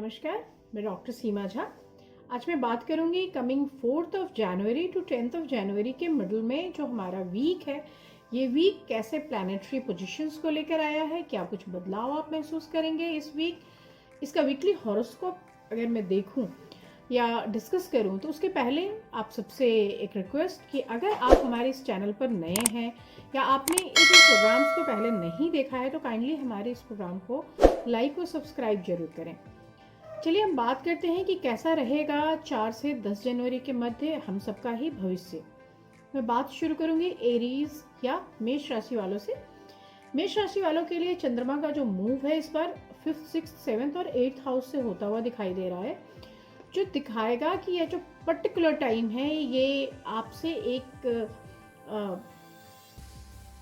नमस्कार, मैं डॉक्टर सीमा झा। आज मैं बात करूंगी कमिंग 4 जनवरी टू 10 जनवरी के मिडल में जो हमारा वीक है, ये वीक कैसे प्लैनेटरी पोजीशंस को लेकर आया है, क्या कुछ बदलाव आप महसूस करेंगे इस वीक। इसका वीकली हॉरोस्कोप अगर मैं देखूं या डिस्कस करूं तो उसके पहले आप सबसे एक रिक्वेस्ट कि अगर आप हमारे इस चैनल पर नए हैं या आपने इस प्रोग्राम्स को पहले नहीं देखा है तो काइंडली हमारे इस प्रोग्राम को लाइक और सब्सक्राइब जरूर करें। चलिए हम बात करते हैं कि कैसा रहेगा 4 से 10 जनवरी के मध्य हम सबका ही भविष्य। मैं बात शुरू करूंगी एरीज या मेष राशि वालों से। मेष राशि वालों के लिए चंद्रमा का जो मूव है इस बार 5th, 6th, 7th और 8th हाउस से होता हुआ दिखाई दे रहा है, जो दिखाएगा कि यह जो पर्टिकुलर टाइम है ये आपसे एक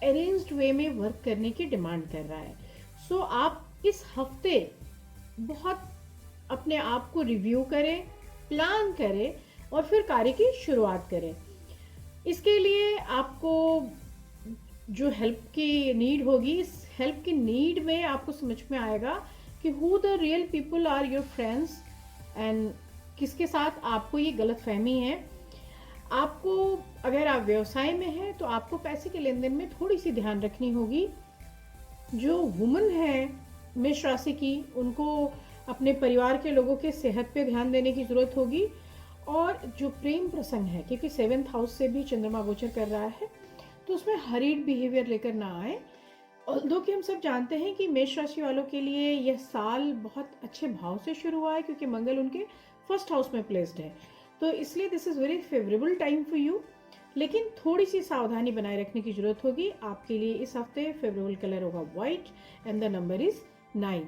अरेंज्ड वे में वर्क करने की डिमांड कर रहा है। सो आप इस हफ्ते बहुत अपने आप को रिव्यू करें, प्लान करें और फिर कार्य की शुरुआत करें। इसके लिए आपको जो हेल्प की नीड होगी, इस हेल्प की नीड में आपको समझ में आएगा कि who the real people are your friends and किसके साथ आपको ये गलत फहमी है। आपको अगर आप व्यवसाय में हैं तो आपको पैसे के लेन देन में थोड़ी सी ध्यान रखनी होगी। जो वुमन है मेष राशि की, उनको अपने परिवार के लोगों के सेहत पे ध्यान देने की जरूरत होगी। और जो प्रेम प्रसंग है, क्योंकि 7th हाउस से भी चंद्रमा गोचर कर रहा है, तो उसमें हरीड बिहेवियर लेकर ना आए। ऑल्दो कि हम सब जानते हैं कि मेष राशि वालों के लिए यह साल बहुत अच्छे भाव से शुरू हुआ है क्योंकि मंगल उनके 1st हाउस में प्लेस्ड है, तो इसलिए this is very favourable time for you. लेकिन थोड़ी सी सावधानी बनाए रखने की जरूरत होगी। आपके लिए इस हफ्ते फेवरेबल कलर होगा white and the number is 9।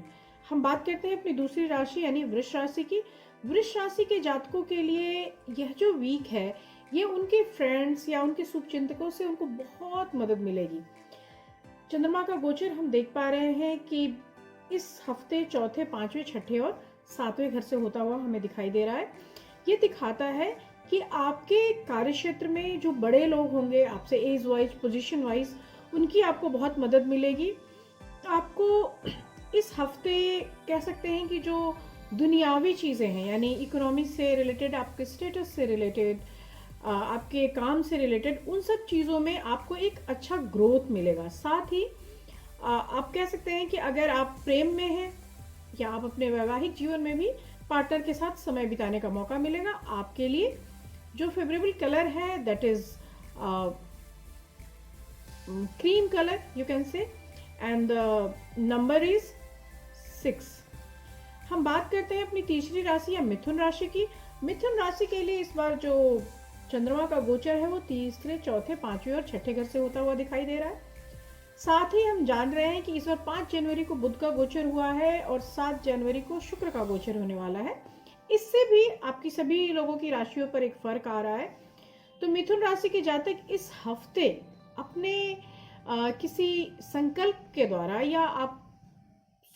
हम बात करते हैं अपनी दूसरी राशि यानी वृष राशि की। वृष राशि के जातकों के लिए यह जो वीक है ये उनके फ्रेंड्स या उनके शुभचिंतकों से उनको बहुत मदद मिलेगी। चंद्रमा का गोचर हम देख पा रहे हैं कि इस हफ्ते चौथे, 5वें, 6ठे और 7वें घर से होता हुआ हमें दिखाई दे रहा है। ये दिखाता है कि आपके कार्य क्षेत्र में जो बड़े लोग होंगे आपसे एज वाइज, पोजीशन वाइज, उनकी आपको बहुत मदद मिलेगी। आपको इस हफ्ते कह सकते हैं कि जो दुनियावी चीज़ें हैं यानी इकोनॉमी से रिलेटेड, आपके स्टेटस से रिलेटेड, आपके काम से रिलेटेड, उन सब चीज़ों में आपको एक अच्छा ग्रोथ मिलेगा। साथ ही आप कह सकते हैं कि अगर आप प्रेम में हैं या आप अपने वैवाहिक जीवन में भी पार्टनर के साथ समय बिताने का मौका मिलेगा। आपके लिए जो फेवरेबल कलर है that is cream colour you can say and number is 6। हम बात करते हैं अपनी तीसरी राशि या मिथुन राशि की। मिथुन राशि के लिए इस बार जो चंद्रमा का गोचर है वो तीसरे, चौथे, 5वें और 6ठे घर से होता हुआ दिखाई दे रहा है। साथ ही हम जान रहे हैं कि इस बार 5 जनवरी को बुध का गोचर हुआ है और 7 जनवरी को शुक्र का गोचर होने वाला है। इससे भी आपकी सभी लोगों की राशियों पर एक फर्क आ रहा है। तो मिथुन राशि के जातक इस हफ्ते अपने किसी संकल्प के द्वारा या आप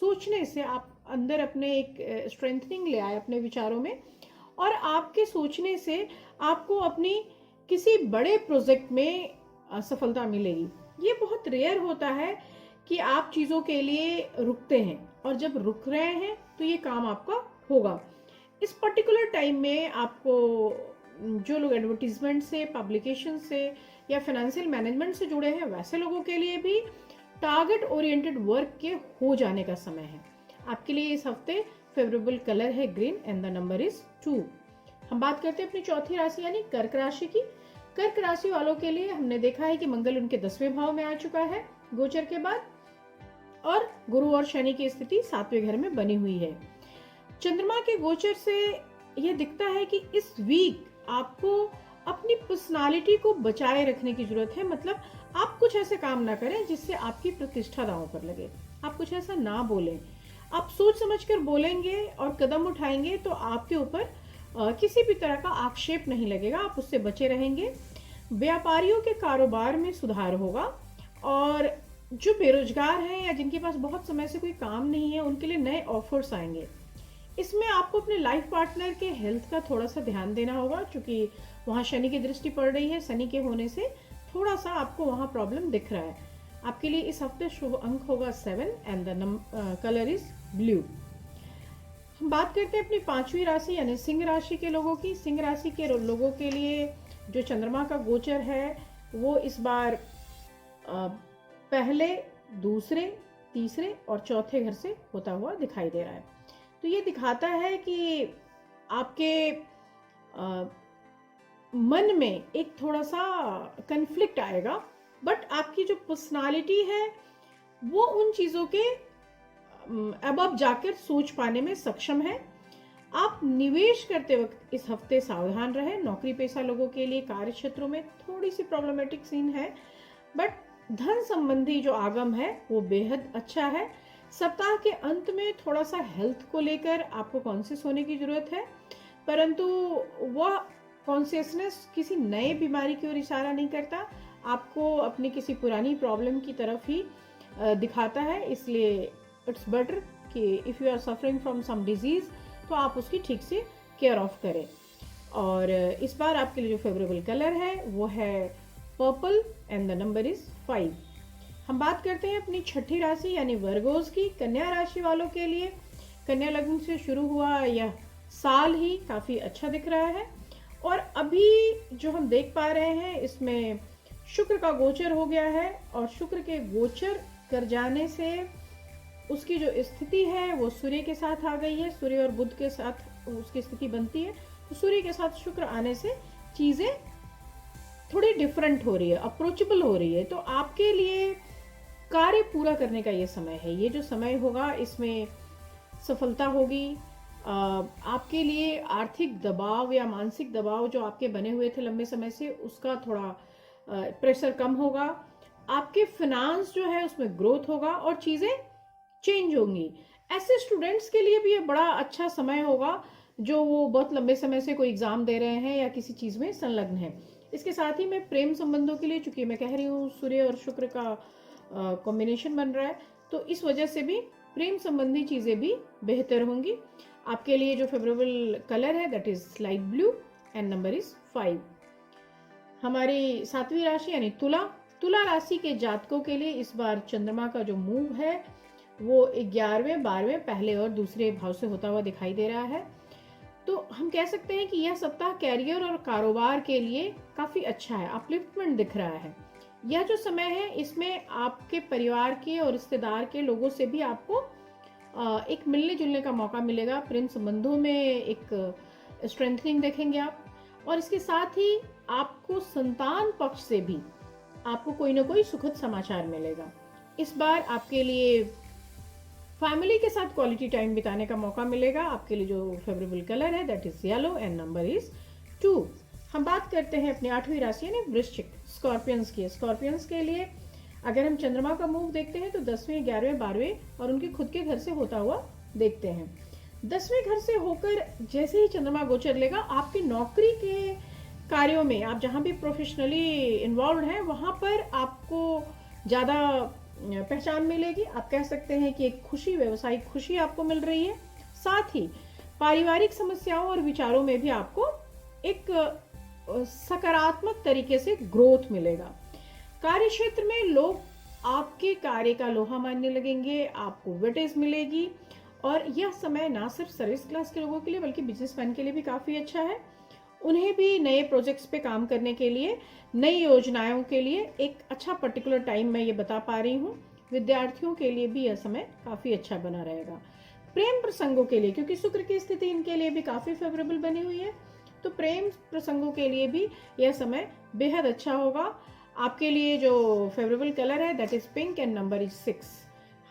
सोचने से आप अंदर अपने एक स्ट्रेंथनिंग ले आए अपने विचारों में, और आपके सोचने से आपको अपनी किसी बड़े प्रोजेक्ट में सफलता मिलेगी। ये बहुत रेयर होता है कि आप चीज़ों के लिए रुकते हैं, और जब रुक रहे हैं तो ये काम आपका होगा। इस पर्टिकुलर टाइम में आपको जो लोग एडवर्टीजमेंट से, पब्लिकेशन से या फाइनेंशियल मैनेजमेंट से जुड़े हैं वैसे लोगों के लिए भी टारगेट ओरिएंटेड वर्क के हो जाने का समय है। आपके लिए इस हफ्ते फेवरेबल कलर है green and the number is 2। हम बात करते हैं अपनी चौथी राशि यानी कर्क राशि की। कर्क राशि वालों के लिए हमने देखा है कि मंगल उनके 10वें भाव में आ चुका है गोचर के बाद, और गुरु और शनि की स्थिति 7वें घर में बनी हुई है। चंद्रमा के गोचर से यह दिखता है कि इस वीक आपको अपनी पर्सनालिटी को बचाए रखने की जरूरत है। मतलब आप कुछ ऐसे काम ना करें जिससे आपकी प्रतिष्ठा दांव पर लगे। आप कुछ ऐसा ना बोलें। आप सोच समझकर बोलेंगे और कदम उठाएंगे तो आपके ऊपर किसी भी तरह का आक्षेप नहीं लगेगा, आप उससे बचे रहेंगे। व्यापारियों के कारोबार में सुधार होगा, और जो बेरोजगार हैं या जिनके पास बहुत समय से कोई काम नहीं है उनके लिए नए ऑफर्स आएंगे। इसमें आपको अपने लाइफ पार्टनर के हेल्थ का थोड़ा सा ध्यान देना होगा, क्योंकि वहाँ शनि की दृष्टि पड़ रही है। शनि के होने से थोड़ा सा आपको वहाँ प्रॉब्लम दिख रहा है। आपके लिए इस हफ्ते शुभ अंक होगा 7 and the colour is blue. हम बात करते हैं अपनी पांचवी राशि यानी सिंह राशि के लोगों की। सिंह राशि के लोगों के लिए जो चंद्रमा का गोचर है वो इस बार पहले, दूसरे, तीसरे और चौथे घर से होता हुआ दिखाई दे रहा है। तो ये दिखाता है कि आपके मन में एक थोड़ा सा कन्फ्लिक्ट आएगा, बट आपकी जो पर्सनालिटी है वो उन चीज़ों के अब जाकर सोच पाने में सक्षम है। आप निवेश करते वक्त इस हफ्ते सावधान रहें। नौकरी पेशा लोगों के लिए कार्य क्षेत्रों में थोड़ी सी प्रॉब्लमेटिक सीन है, बट धन संबंधी जो आगम है वो बेहद अच्छा है। सप्ताह के अंत में थोड़ा सा हेल्थ को लेकर आपको कॉन्शियस होने की जरूरत है, परंतु वह कॉन्शियसनेस किसी नए बीमारी की ओर इशारा नहीं करता, आपको अपनी किसी पुरानी प्रॉब्लम की तरफ ही दिखाता है। इसलिए इट्स बेटर कि if you are suffering from some disease तो आप उसकी ठीक से केयर ऑफ करें। और इस बार आपके लिए जो फेवरेबल कलर है वो है purple and the number is 5। हम बात करते हैं अपनी छठी राशि यानी वर्गोज की। कन्या राशि वालों के लिए कन्या लग्न से शुरू हुआ यह साल ही काफ़ी अच्छा दिख रहा है, और अभी जो हम देख पा रहे हैं इसमें शुक्र का गोचर हो गया है, और शुक्र के गोचर कर जाने से उसकी जो स्थिति है वो सूर्य के साथ आ गई है। सूर्य और बुध के साथ उसकी स्थिति बनती है, तो सूर्य के साथ शुक्र आने से चीज़ें थोड़ी डिफरेंट हो रही है, अप्रोचेबल हो रही है। तो आपके लिए कार्य पूरा करने का ये समय है। ये जो समय होगा इसमें सफलता होगी। आपके लिए आर्थिक दबाव या मानसिक दबाव जो आपके बने हुए थे लंबे समय से, उसका थोड़ा प्रेशर कम होगा। आपके फिनांस जो है उसमें ग्रोथ होगा और चीज़ें चेंज होंगी। ऐसे स्टूडेंट्स के लिए भी ये बड़ा अच्छा समय होगा जो वो बहुत लंबे समय से कोई एग्जाम दे रहे हैं या किसी चीज़ में संलग्न है। इसके साथ ही मैं प्रेम संबंधों के लिए, चूंकि मैं कह रही हूँ सूर्य और शुक्र का कॉम्बिनेशन बन रहा है, तो इस वजह से भी प्रेम संबंधी चीज़ें भी बेहतर होंगी। आपके लिए जो फेवरेबल कलर है that is light blue and number is 5। हमारी सातवीं राशि यानी तुला। तुला राशि के जातकों के लिए इस बार चंद्रमा का जो मूव है वो 11वें, 12वें, पहले और दूसरे भाव से होता हुआ दिखाई दे रहा है। तो हम कह सकते हैं कि यह सप्ताह कैरियर और कारोबार के लिए काफ़ी अच्छा है, अपलिफ्टमेंट दिख रहा है। यह जो समय है इसमें आपके परिवार के और रिश्तेदार के लोगों से भी आपको एक मिलने जुलने का मौका मिलेगा। प्रेम संबंधों में एक स्ट्रेंथनिंग देखेंगे आप, और इसके साथ ही आपको संतान पक्ष से भी आपको कोई ना कोई सुखद समाचार मिलेगा। इस बार आपके लिए फैमिली के साथ क्वालिटी टाइम बिताने का मौका मिलेगा। आपके लिए जो फेवरेबल कलर है that is yellow and number is 2। हम बात करते हैं अपनी आठवीं राशि यानी वृश्चिक, स्कॉर्पियंस की। स्कॉर्पियंस के लिए अगर हम चंद्रमा का मूव देखते हैं तो 10वें, 11वें, 12वें और उनके खुद के घर से होता हुआ देखते हैं। 10वें घर से होकर जैसे ही चंद्रमा गोचर लेगा, आपकी नौकरी के कार्यों में, आप जहाँ भी प्रोफेशनली इन्वॉल्व हैं वहाँ पर आपको ज़्यादा पहचान मिलेगी। आप कह सकते हैं कि एक खुशी, व्यवसायिक खुशी आपको मिल रही है। साथ ही पारिवारिक समस्याओं और विचारों में भी आपको एक सकारात्मक तरीके से ग्रोथ मिलेगा। कार्य क्षेत्र में लोग आपके कार्य का लोहा मानने लगेंगे, आपको वेटेज मिलेगी, और यह समय ना सिर्फ सर्विस क्लास के लोगों के लिए बल्कि बिजनेसमैन के लिए भी काफ़ी अच्छा है। उन्हें भी नए प्रोजेक्ट्स पे काम करने के लिए, नई योजनाओं के लिए एक अच्छा पर्टिकुलर टाइम मैं ये बता पा रही हूँ। विद्यार्थियों के लिए भी यह समय काफ़ी अच्छा बना रहेगा। प्रेम प्रसंगों के लिए, क्योंकि शुक्र की स्थिति इनके लिए भी काफ़ी फेवरेबल बनी हुई है, तो प्रेम प्रसंगों के लिए भी यह समय बेहद अच्छा होगा। आपके लिए जो फेवरेबल कलर है that is pink and number is 6।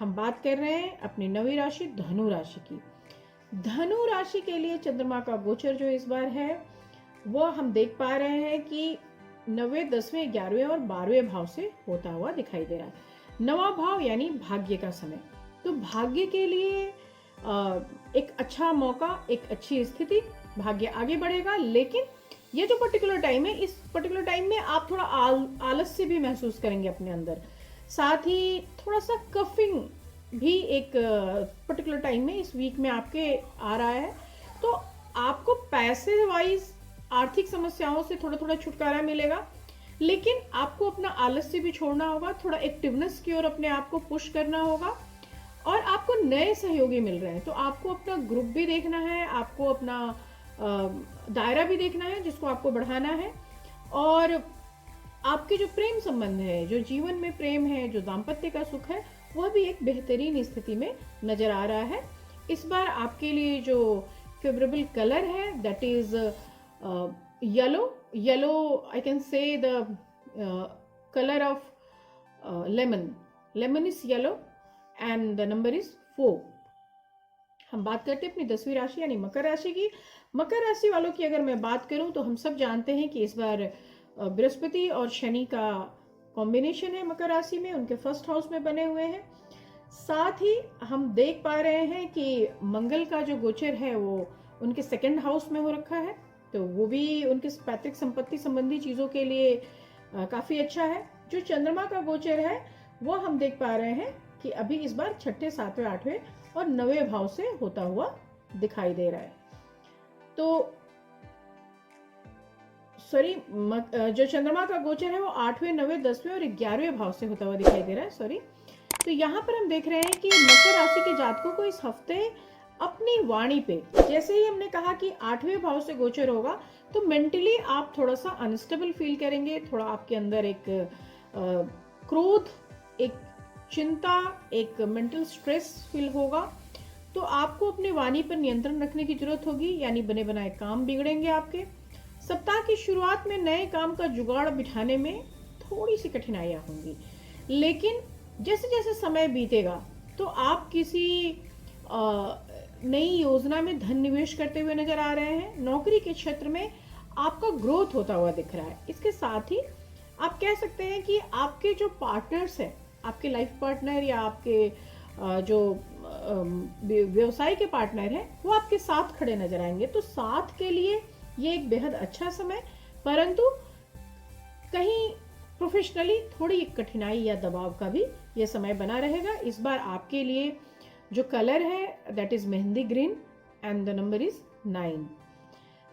हम बात कर रहे हैं अपनी नवी राशि धनु राशि की। धनु राशि के लिए चंद्रमा का गोचर जो इस बार है वो हम देख पा रहे हैं कि 9वें, 10वें, 11वें और 12वें भाव से होता हुआ दिखाई दे रहा है। 9वां भाव यानी भाग्य का समय। तो भाग्य के लिए एक अच्छा मौका, एक अच्छी स्थिति, भाग्य आगे बढ़ेगा। लेकिन ये जो पर्टिकुलर टाइम है, इस पर्टिकुलर टाइम में आप थोड़ा आलस्य भी महसूस करेंगे अपने अंदर। साथ ही थोड़ा सा कफिंग भी एक पर्टिकुलर टाइम में इस वीक में आपके आ रहा है। तो आपको पैसे वाइज आर्थिक समस्याओं से थोड़ा थोड़ा छुटकारा मिलेगा, लेकिन आपको अपना आलस्य भी छोड़ना होगा, थोड़ा एक्टिवनेस की ओर अपने आप को पुश करना होगा, और आप आपको नए सहयोगी मिल रहे हैं, तो आपको अपना ग्रुप भी देखना है, आपको अपना दायरा भी देखना है जिसको आपको बढ़ाना है। और आपके जो प्रेम संबंध है, जो जीवन में प्रेम है, जो दाम्पत्य का सुख है, वह भी एक बेहतरीन स्थिति में नजर आ रहा है। इस बार आपके लिए जो फेवरेबल कलर है that is yellow I can say the colour of lemon is yellow and the number is 4। हम बात करते हैं अपनी 10वीं राशि यानी मकर राशि की। मकर राशि वालों की अगर मैं बात करूं तो हम सब जानते हैं कि इस बार बृहस्पति और शनि का कॉम्बिनेशन है मकर राशि में, उनके फर्स्ट हाउस में बने हुए हैं। साथ ही हम देख पा रहे हैं कि मंगल का जो गोचर है वो उनके सेकंड हाउस में हो रखा है, तो वो भी उनके पैतृक संपत्ति संबंधी चीजों के लिए काफी अच्छा है। जो चंद्रमा का गोचर है वो हम देख पा रहे हैं कि अभी इस बार छठे, सातवें, आठवें और 9वें भाव से होता हुआ दिखाई दे रहा है। तो सॉरी, जो चंद्रमा का गोचर है वो 8वें, 9वें, 10वें और 11वें भाव से होता हुआ दिखाई दे रहा है। सॉरी, तो यहाँ पर हम देख रहे हैं कि मकर राशि के जातकों को इस हफ्ते अपनी वाणी पे, जैसे ही हमने कहा कि 8वें भाव से गोचर होगा, तो मेंटली आप थोड़ा सा अनस्टेबल फील करेंगे, थोड़ा आपके अंदर एक क्रोध, एक चिंता, एक मेंटल स्ट्रेस फील होगा। तो आपको अपने वाणी पर नियंत्रण रखने की जरूरत होगी, यानी बने बनाए काम बिगड़ेंगे आपके। सप्ताह की शुरुआत में नए काम का जुगाड़ बिठाने में थोड़ी सी कठिनाइयां होंगी, लेकिन जैसे जैसे समय बीतेगा तो आप किसी नई योजना में धन निवेश करते हुए नजर आ रहे हैं। नौकरी के क्षेत्र में आपका ग्रोथ होता हुआ दिख रहा है। इसके साथ ही आप कह सकते हैं कि आपके जो पार्टनर्स हैं, आपके लाइफ पार्टनर या आपके जो व्यवसाय के पार्टनर हैं, वो आपके साथ खड़े नजर आएंगे। तो साथ के लिए ये एक बेहद अच्छा समय, परंतु कहीं प्रोफेशनली थोड़ी कठिनाई या दबाव का भी ये समय बना रहेगा। इस बार आपके लिए जो कलर है that is mehndi green and the number is 9।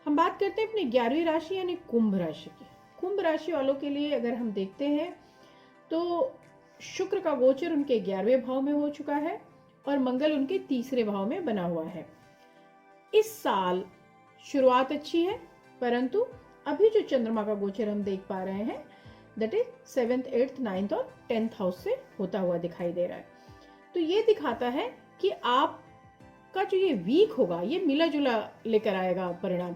हम बात करते हैं अपनी 11वीं राशि यानी कुंभ राशि की। कुंभ राशि वालों के लिए अगर हम देखते हैं तो शुक्र का गोचर उनके 11वें भाव में हो चुका है और मंगल उनके 3रे भाव में बना हुआ है। इस साल शुरुआत अच्छी है, परंतु अभी जो चंद्रमा का गोचर हम देख पा रहे हैं that is 7th, 8th, 9th और 10th हाउस से होता हुआ दिखाई दे रहा है। तो ये दिखाता है कि आपका जो ये वीक होगा ये मिला जुला लेकर आएगा परिणाम।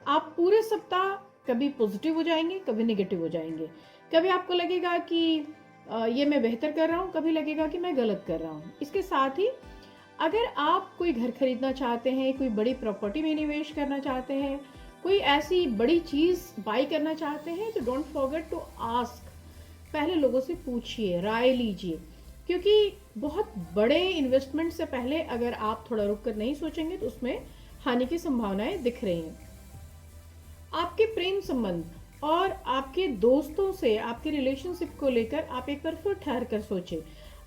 आप पूरे सप्ताह कभी पॉजिटिव हो जाएंगे, कभी नेगेटिव हो जाएंगे। कभी आपको लगेगा कि ये मैं बेहतर कर रहा हूँ, कभी लगेगा कि मैं गलत कर रहा हूँ। इसके साथ ही अगर आप कोई घर खरीदना चाहते हैं, कोई बड़ी प्रॉपर्टी में निवेश करना चाहते हैं, कोई ऐसी बड़ी चीज बाय करना चाहते हैं, तो डोंट फॉरगेट टू आस्क। पहले लोगों से पूछिए, राय लीजिए, क्योंकि बहुत बड़े इन्वेस्टमेंट से पहले अगर आप थोड़ा रुक कर नहीं सोचेंगे तो उसमें हानि की संभावनाएं दिख रही हैं। आपके प्रेम संबंध और आपके दोस्तों से, आपके रिलेशनशिप को लेकर आप एक बार फिर ठहर कर सोचें।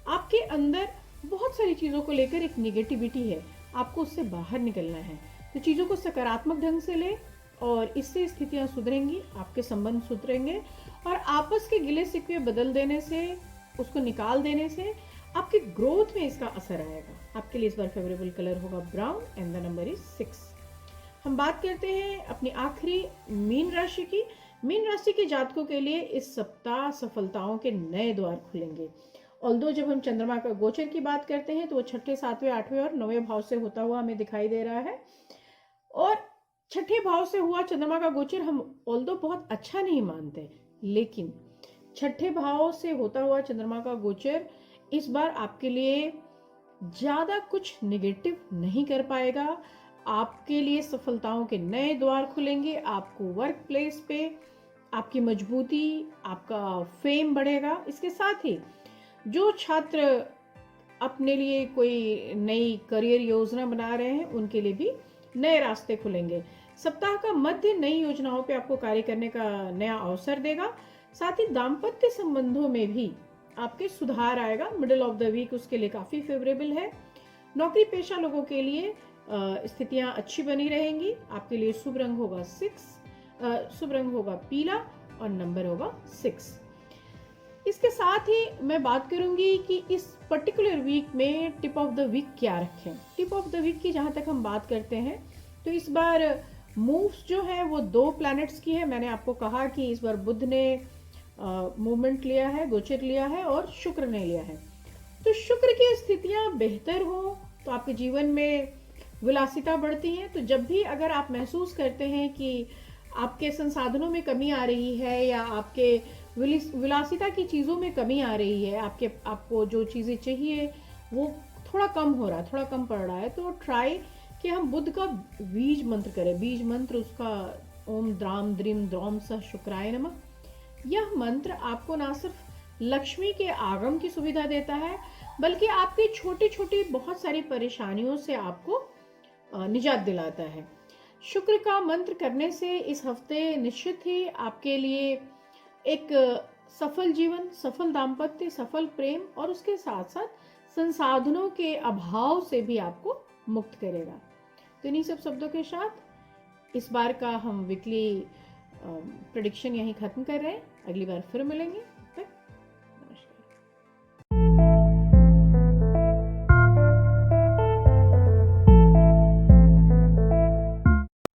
आपके अंदर बहुत सारी चीजों को लेकर एक निगेटिविटी है, आपको उससे बाहर निकलना है। तो चीजों को सकारात्मक ढंग से ले और इससे स्थितियां सुधरेंगी, आपके संबंध सुधरेंगे और आपस के गिले शिकवे बदल देने से, उसको निकाल देने से आपकी ग्रोथ में इसका असर आएगा। आपके लिए इस बार फेवरेबल कलर होगा brown and the number is 6। हम बात करते हैं अपनी आखिरी मीन राशि की। मीन राशि के जातकों के लिए इस सप्ताह सफलताओं के नए द्वार खुलेंगे। ऑल्दो जब हम चंद्रमा का गोचर की बात करते हैं तो वो छठे, 7वें, 8वें और 9वें भाव से होता हुआ हमें दिखाई दे रहा है। और छठे भाव से हुआ चंद्रमा का गोचर हम ऑल्दो बहुत अच्छा नहीं मानते, लेकिन छठे भाव से होता हुआ चंद्रमा का गोचर इस बार आपके लिए ज्यादा कुछ नेगेटिव नहीं कर पाएगा। आपके लिए सफलताओं के नए द्वार खुलेंगे। आपको वर्क प्लेस पे आपकी मजबूती, आपका फेम बढ़ेगा। इसके साथ ही जो छात्र अपने लिए कोई नई करियर योजना बना रहे हैं उनके लिए भी नए रास्ते खुलेंगे। सप्ताह का मध्य नई योजनाओं पे आपको कार्य करने का नया अवसर देगा। साथ ही दाम्पत्य संबंधों में भी आपके सुधार आएगा। मिडिल ऑफ द वीक उसके लिए काफी फेवरेबल है। नौकरी पेशा लोगों के लिए स्थितियां अच्छी बनी रहेंगी। आपके लिए शुभ रंग होगा 6, शुभ रंग होगा पीला और नंबर होगा 6। इसके साथ ही मैं बात करूंगी कि इस पर्टिकुलर वीक में टिप ऑफ द वीक क्या रखें। टिप ऑफ द वीक की जहां तक हम बात करते हैं तो इस बार मूव्स जो है वो 2 प्लैनेट्स की है। मैंने आपको कहा कि इस बार बुध ने मूवमेंट लिया है, गोचर लिया है, और शुक्र ने लिया है। तो शुक्र की स्थितियां बेहतर हो तो आपके जीवन में विलासिता बढ़ती है। तो जब भी अगर आप महसूस करते हैं कि आपके संसाधनों में कमी आ रही है या आपके विलासिता की चीज़ों में कमी आ रही है, आपको जो चीज़ें चाहिए वो थोड़ा कम हो रहा है, थोड़ा कम पड़ रहा है, तो ट्राई कि हम बुध का बीज मंत्र करें। बीज मंत्र उसका ओम द्राम द्रीम द्रौम सह शुक्राय नमः। यह मंत्र आपको ना सिर्फ लक्ष्मी के आगम की सुविधा देता है बल्कि आपकी छोटी छोटी बहुत सारी परेशानियों से आपको निजात दिलाता है। शुक्र का मंत्र करने से इस हफ्ते निश्चित ही आपके लिए एक सफल जीवन, सफल दाम्पत्य, सफल प्रेम और उसके साथ साथ संसाधनों के अभाव से भी आपको मुक्त करेगा। तो इन्हीं सब शब्दों के साथ इस बार का हम वीकली प्रेडिक्शन यहीं खत्म कर रहे हैं। अगली बार फिर मिलेंगे।